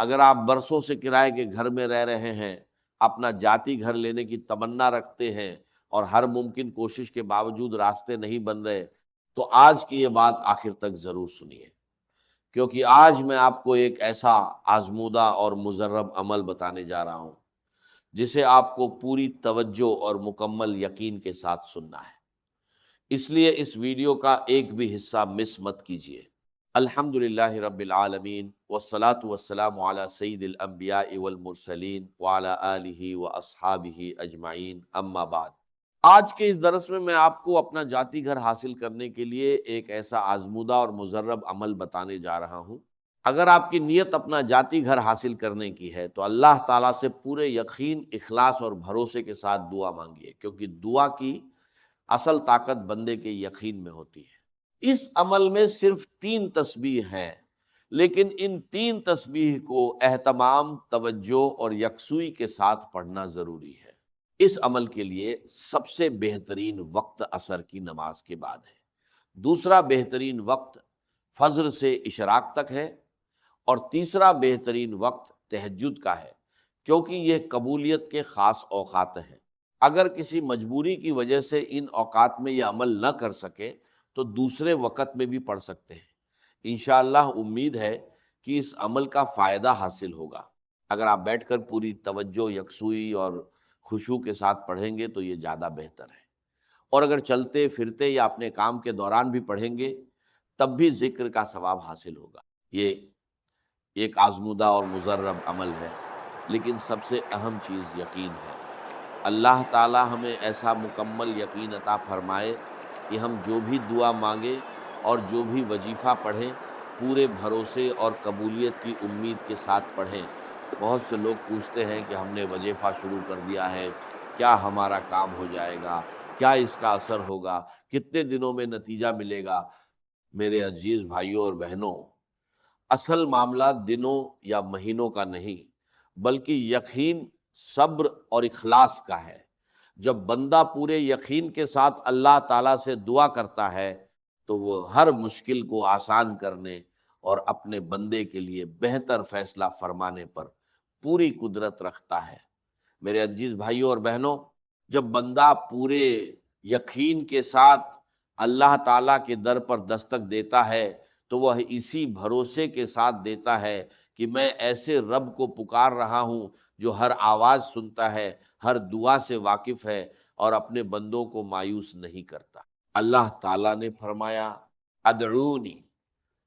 اگر آپ برسوں سے کرائے کے گھر میں رہ رہے ہیں، اپنا ذاتی گھر لینے کی تمنا رکھتے ہیں اور ہر ممکن کوشش کے باوجود راستے نہیں بن رہے، تو آج کی یہ بات آخر تک ضرور سنیے، کیونکہ آج میں آپ کو ایک ایسا آزمودہ اور مجرب عمل بتانے جا رہا ہوں جسے آپ کو پوری توجہ اور مکمل یقین کے ساتھ سننا ہے۔ اس لیے اس ویڈیو کا ایک بھی حصہ مس مت کیجیے۔ الحمدللہ رب العالمین والصلاة والسلام علی سید الانبیاء والمرسلین وعلی آلہ واصحابہ اجمعین، اما بعد۔ آج کے اس درس میں آپ کو اپنا ذاتی گھر حاصل کرنے کے لیے ایک ایسا آزمودہ اور مجرب عمل بتانے جا رہا ہوں۔ اگر آپ کی نیت اپنا ذاتی گھر حاصل کرنے کی ہے تو اللہ تعالیٰ سے پورے یقین، اخلاص اور بھروسے کے ساتھ دعا مانگیے، کیونکہ دعا کی اصل طاقت بندے کے یقین میں ہوتی ہے۔ اس عمل میں صرف 3 تسبیح ہیں، لیکن ان 3 تسبیح کو اہتمام، توجہ اور یکسوئی کے ساتھ پڑھنا ضروری ہے۔ اس عمل کے لیے سب سے بہترین وقت عصر کی نماز کے بعد ہے، دوسرا بہترین وقت فجر سے اشراق تک ہے، اور تیسرا بہترین وقت تہجد کا ہے، کیونکہ یہ قبولیت کے خاص اوقات ہیں۔ اگر کسی مجبوری کی وجہ سے ان اوقات میں یہ عمل نہ کر سکے تو دوسرے وقت میں بھی پڑھ سکتے ہیں۔ انشاءاللہ امید ہے کہ اس عمل کا فائدہ حاصل ہوگا۔ اگر آپ بیٹھ کر پوری توجہ، یکسوئی اور خشوع کے ساتھ پڑھیں گے تو یہ زیادہ بہتر ہے، اور اگر چلتے پھرتے یا اپنے کام کے دوران بھی پڑھیں گے تب بھی ذکر کا ثواب حاصل ہوگا۔ یہ ایک آزمودہ اور مجرب عمل ہے، لیکن سب سے اہم چیز یقین ہے۔ اللہ تعالی ہمیں ایسا مکمل یقین عطا فرمائے کہ ہم جو بھی دعا مانگیں اور جو بھی وظیفہ پڑھیں پورے بھروسے اور قبولیت کی امید کے ساتھ پڑھیں۔ بہت سے لوگ پوچھتے ہیں کہ ہم نے وظیفہ شروع کر دیا ہے، کیا ہمارا کام ہو جائے گا، کیا اس کا اثر ہوگا، کتنے دنوں میں نتیجہ ملے گا؟ میرے عزیز بھائیوں اور بہنوں، اصل معاملہ دنوں یا مہینوں کا نہیں، بلکہ یقین، صبر اور اخلاص کا ہے۔ جب بندہ پورے یقین کے ساتھ اللہ تعالیٰ سے دعا کرتا ہے تو وہ ہر مشکل کو آسان کرنے اور اپنے بندے کے لیے بہتر فیصلہ فرمانے پر پوری قدرت رکھتا ہے۔ میرے عزیز بھائیوں اور بہنوں، جب بندہ پورے یقین کے ساتھ اللہ تعالیٰ کے در پر دستک دیتا ہے تو وہ اسی بھروسے کے ساتھ دیتا ہے کہ میں ایسے رب کو پکار رہا ہوں جو ہر آواز سنتا ہے، ہر دعا سے واقف ہے اور اپنے بندوں کو مایوس نہیں کرتا۔ اللہ تعالیٰ نے فرمایا ادعونی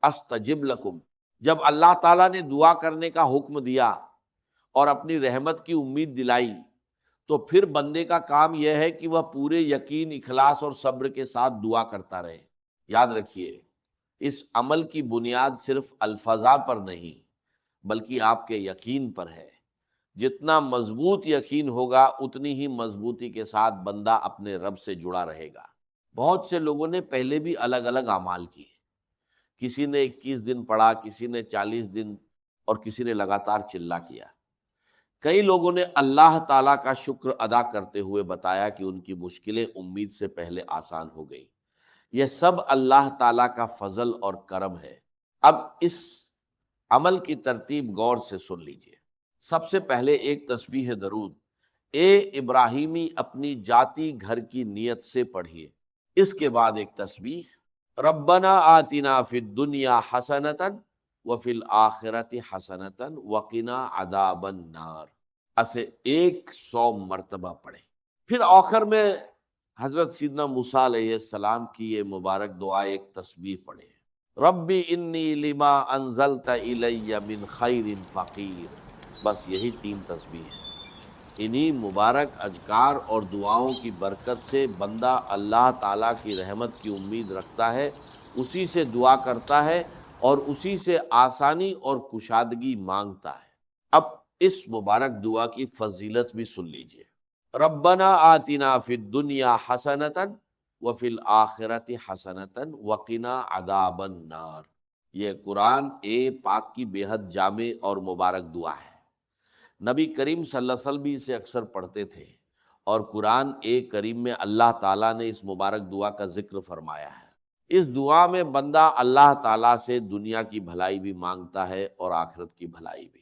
استجب لکم۔ جب اللہ تعالیٰ نے دعا کرنے کا حکم دیا اور اپنی رحمت کی امید دلائی تو پھر بندے کا کام یہ ہے کہ وہ پورے یقین، اخلاص اور صبر کے ساتھ دعا کرتا رہے۔ یاد رکھیے، اس عمل کی بنیاد صرف الفاظ پر نہیں بلکہ آپ کے یقین پر ہے۔ جتنا مضبوط یقین ہوگا اتنی ہی مضبوطی کے ساتھ بندہ اپنے رب سے جڑا رہے گا۔ بہت سے لوگوں نے پہلے بھی الگ الگ اعمال کیے، کسی نے 21 دن پڑھا، کسی نے 40 دن، اور کسی نے لگاتار چلہ کیا۔ کئی لوگوں نے اللہ تعالیٰ کا شکر ادا کرتے ہوئے بتایا کہ ان کی مشکلیں امید سے پہلے آسان ہو گئی۔ یہ سب اللہ تعالیٰ کا فضل اور کرم ہے۔ اب اس عمل کی ترتیب غور سے سن لیجئے۔ سب سے پہلے ایک تسبیح درود اے ابراہیمی اپنی ذاتی گھر کی نیت سے پڑھیے۔ اس کے بعد ایک تسبیح ربنا آتنا فی الدنیا حسنۃ وفی الآخرۃ حسنۃ وقنا عذاب النار، اسے 100 مرتبہ پڑھیں۔ پھر آخر میں حضرت سیدنا موسیٰ علیہ السلام کی یہ مبارک دعا ایک تسبیح پڑھیں، ربی انی لما انزلت الی من خیر فقیر۔ بس یہی 3 تسبیح ہیں۔ انہی مبارک اذکار اور دعاؤں کی برکت سے بندہ اللہ تعالیٰ کی رحمت کی امید رکھتا ہے، اسی سے دعا کرتا ہے اور اسی سے آسانی اور کشادگی مانگتا ہے۔ اب اس مبارک دعا کی فضیلت بھی سن لیجئے۔ ربنا آتنا فی الدنیا حسنۃ وفی الآخرۃ حسنۃ وقنا عذاب النار۔ یہ قرآن پاک کی بے حد جامع اور مبارک دعا ہے۔ نبی کریم صلی اللہ علیہ وسلم بھی اسے اکثر پڑھتے تھے، اور قرآن کریم میں اللہ تعالیٰ نے اس مبارک دعا کا ذکر فرمایا ہے۔ اس دعا میں بندہ اللہ تعالیٰ سے دنیا کی بھلائی بھی مانگتا ہے اور آخرت کی بھلائی بھی۔